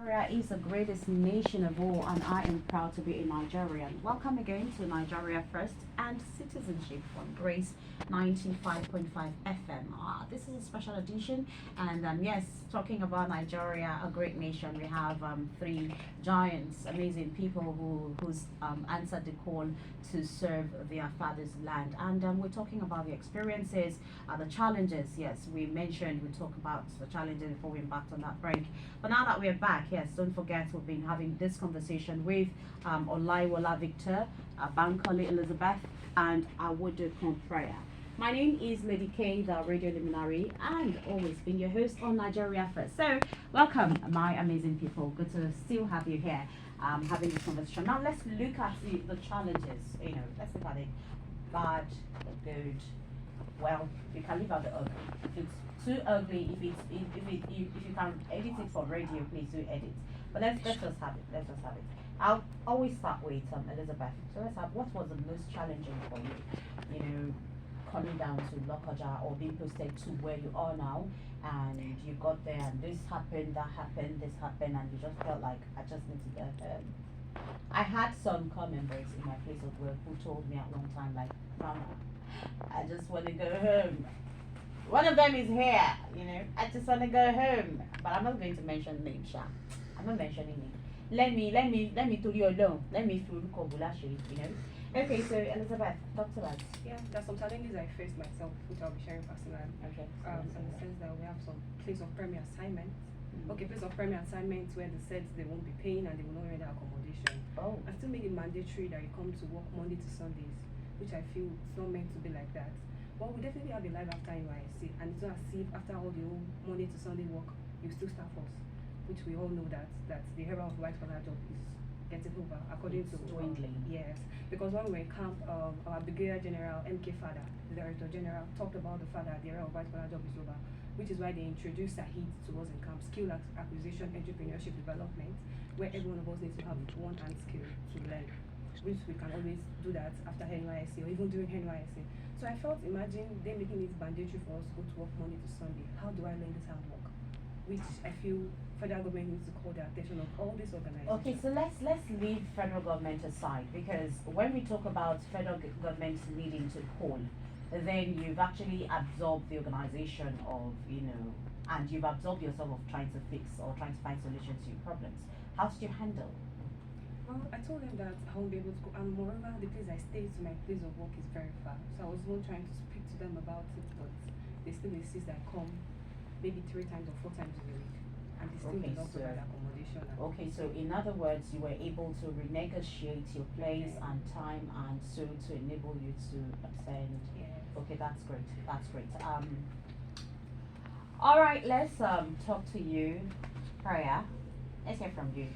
Nigeria is the greatest nation of all, and I am proud to be a Nigerian. Welcome again to Nigeria First and Citizenship on Grace 95.5 FM. This is a special edition, and yes, talking about Nigeria, a great nation. We have three giants, amazing people who's answered the call to serve their father's land, and we're talking about the experiences, the challenges. Yes, we mentioned we talk about the challenges before we embarked on that break. But now that we're back, yes, don't forget we've been having this conversation with Olaiwola Victor, Bankole Elizabeth, and Awodo Prayer. My name is Lady K, the radio luminary, and always been your host on Nigeria First. So, welcome, my amazing people. Good to still have you here, having this conversation. Now, let's look at the challenges. Let's look at it. Bad, the good. Well, you can leave out the ugly. If it's too ugly, if you can edit it for radio, please do edit. But let's just have it. Let's just have it. I'll always start with Elizabeth. So let's have, what was the most challenging for you? Coming down to Lokoja or being posted to where you are now, and you got there and this happened, that happened, this happened, and you just felt like I just need to get home. I had some core members in my place of work who told me at one time, like, Mama, I just want to go home. One of them is here, I just want to go home. But I'm not going to mention names, Sha. I'm not mentioning names. Let me to you alone. Let me feel Kobulashi. Okay, so Elizabeth, talk to us. Yeah, there's some challenges I faced myself, which I'll be sharing personally. Okay. In the sense that we have some place of primary assignments. Mm. Okay, place of primary assignments where they said they won't be paying and they will not render accommodation. Oh. I still make it mandatory that you come to work Monday to Sundays, which I feel it's not meant to be like that. But we definitely have a life after NYSC, and it's not as if after all the whole Monday to Sunday work, you still staff us, which we all know that the era of white collar job is getting over according It's to dwindling. Yes, because when we were in camp, our Brigadier General MK Fada, the Director General, talked about the fact that the era of white collar job is over, which is why they introduced Sahid to us in camp, skill acquisition, entrepreneurship development, where every one of us needs to have one hand skill to learn, which we can always do that after NYSC or even during NYSC. So I felt, imagine them making it mandatory for us to go to work Monday to Sunday. How do I learn this handwork? Which I feel federal government needs to call the attention of all these organizations. Okay, so let's leave federal government aside, because when we talk about federal government needing to call, then you've actually absorbed the organization of and you've absorbed yourself of trying to fix or trying to find solutions to your problems. How did you handle? Well, I told them that I won't be able to go, and moreover, the place I stay to my place of work is very far. So I was even trying to speak to them about it, but they still insist that I come maybe 3 times or 4 times in a week, and they still Okay, do not so- provide accommodation. Okay, so in other words, you were able to renegotiate your place and time, and so to enable you to attend. Yes. Okay, that's great. That's great. All right, let's talk to you, Prayer. Let's hear from you.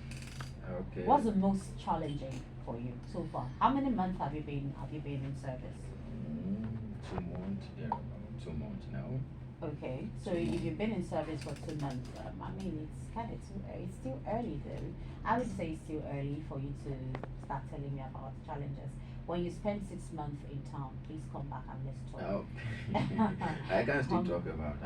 Okay. What's the most challenging for you so far? How many months have you been in service? 2 months, yeah, 2 months now. Okay, so if you've been in service for 2 months, I mean it's kind of it's still early though. I would say it's still early for you to start telling me about the challenges. When you spend 6 months in town, please come back and let's talk. Oh, I can still talk about.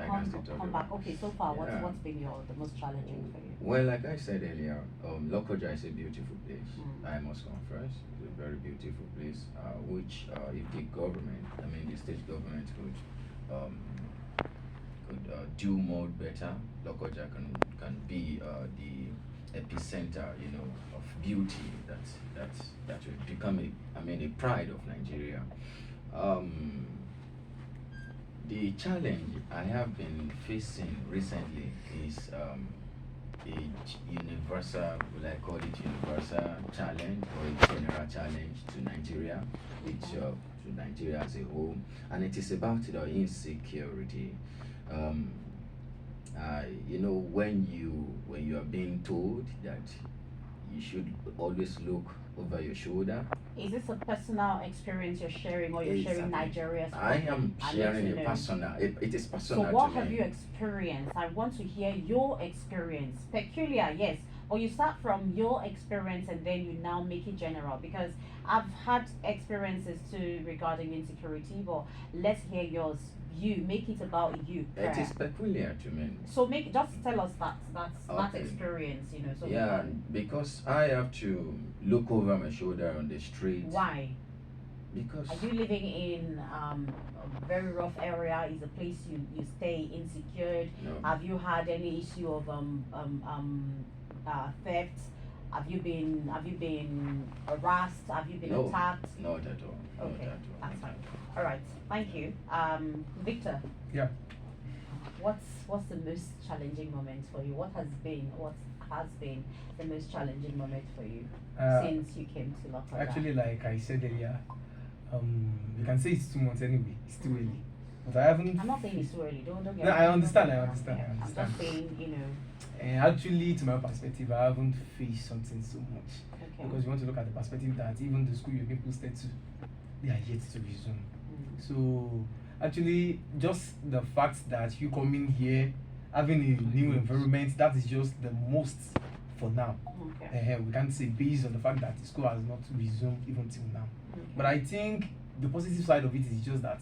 Come back. Okay, so far, Yeah. what's been the most challenging for you? Well, like I said earlier, Lokoja is a beautiful place. Mm. I must confess, it's a very beautiful place. Which, if the government, I mean the state government could do more better, Lokoja can be the epicenter, of beauty that will become a pride of Nigeria. The challenge I have been facing recently is universal, will I call it universal challenge or a general challenge to Nigeria, which to Nigeria as a whole, and it is about the insecurity. When you are being told that you should always look over your shoulder. Is this a personal experience you're sharing, or you're sharing Nigeria's I am problem? I need sharing to a know. personal. It is So personal what to have me. you experienced? I want to hear your experience. Peculiar, yes, or you start from your experience and then you now make it general? Because I've had experiences too regarding insecurity, but let's hear yours. You make it about you. It is Prayer. peculiar to me. So make just tell us that Okay. experience, so we Yeah, can. because I have to look over my shoulder on the street. Why? Because Are you living in a very rough area? Is a place you stay insecure? no, Have you had any issue of theft? Have you been harassed? Have you been No. attacked? not at all. Not Okay, at all. that's fine. All right, thank you. Victor. Yeah. What's the most challenging moment for you? What has been the most challenging moment for you since you came to Lokoja? Actually, like I said earlier, you can say it's 2 months anyway. It's too early, but I haven't. I'm not saying it's too early. Don't get No, me I wrong, understand, don't I get me wrong. understand, I Yeah, I'm understand. just saying, Actually, to my perspective, I haven't faced something so much okay. because you want to look at the perspective that even the school you've been posted to, they are yet to resume. Mm. So actually, just the fact that you coming here, having a new environment, that is just the most for now. Okay. We can't say based on the fact that the school has not resumed even till now. Okay. But I think the positive side of it is just that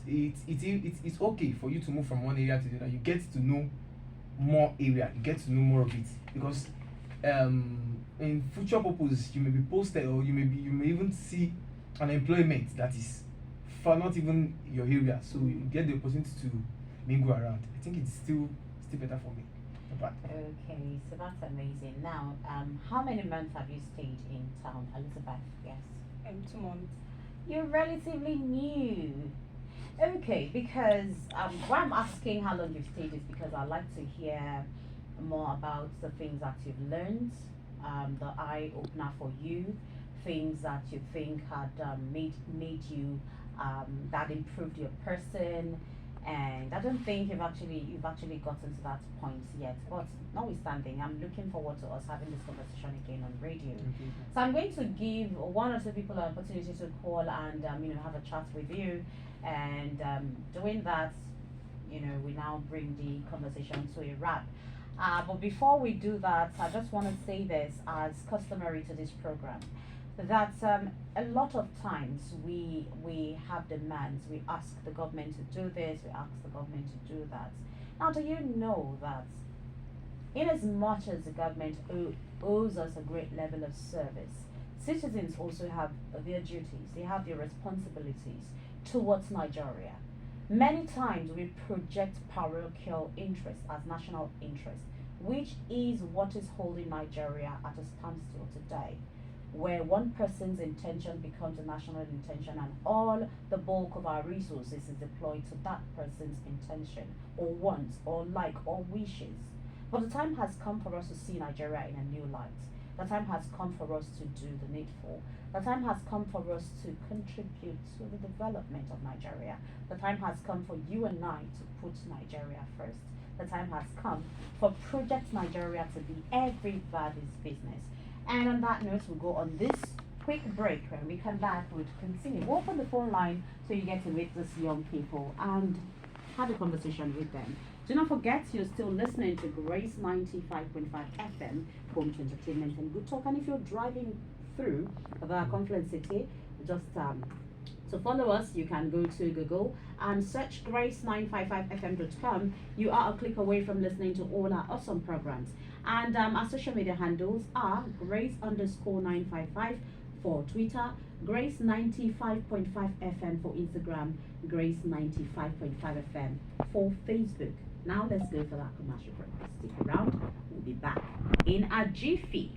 it's okay for you to move from one area to the other. You get to know more area, you get to know more of it because in future purpose you may be posted or you may even see an employment that is for not even your area, so you get the opportunity to mingle around. I think it's still better for me. Not bad. Okay, so that's amazing. Now, how many months have you stayed in town, Elizabeth? Yes. 2 months. You're relatively new. Okay, because why I'm asking how long you've stayed is because I'd like to hear more about the things that you've learned, the eye opener for you, things that you think had made you that improved your person, and I don't think you've actually gotten to that point yet. But notwithstanding, I'm looking forward to us having this conversation again on radio. So I'm going to give one or two people an opportunity to call and have a chat with you, and doing that, we now bring the conversation to a wrap. But before we do that, I just want to say this as customary to this program, that a lot of times we have demands. We ask the government to do this, we ask the government to do that. Now, do you know that in as much as the government owes us a great level of service, citizens also have their duties, they have their responsibilities towards Nigeria. Many times we project parochial interest as national interest, which is what is holding Nigeria at a standstill today, where one person's intention becomes a national intention and all the bulk of our resources is deployed to that person's intention or wants or like or wishes. But the time has come for us to see Nigeria in a new light. The time has come for us to do the needful. The time has come for us to contribute to the development of Nigeria. The time has come for you and I to put Nigeria first. The time has come for Project Nigeria to be everybody's business. And on that note, we'll go on this quick break. When we come back, we'll continue. We'll open the phone line so you get to meet these young people and have a conversation with them. Do not forget, you're still listening to Grace 95.5 FM, home to entertainment and good talk. And if you're driving through the Confluence City, just to follow us, you can go to Google and search grace955fm.com. You are a click away from listening to all our awesome programs. And our social media handles are grace_955 for Twitter, Grace95.5 FM for Instagram, Grace95.5 FM for Facebook. Now let's go for that commercial break. Stick around, we'll be back in a jiffy.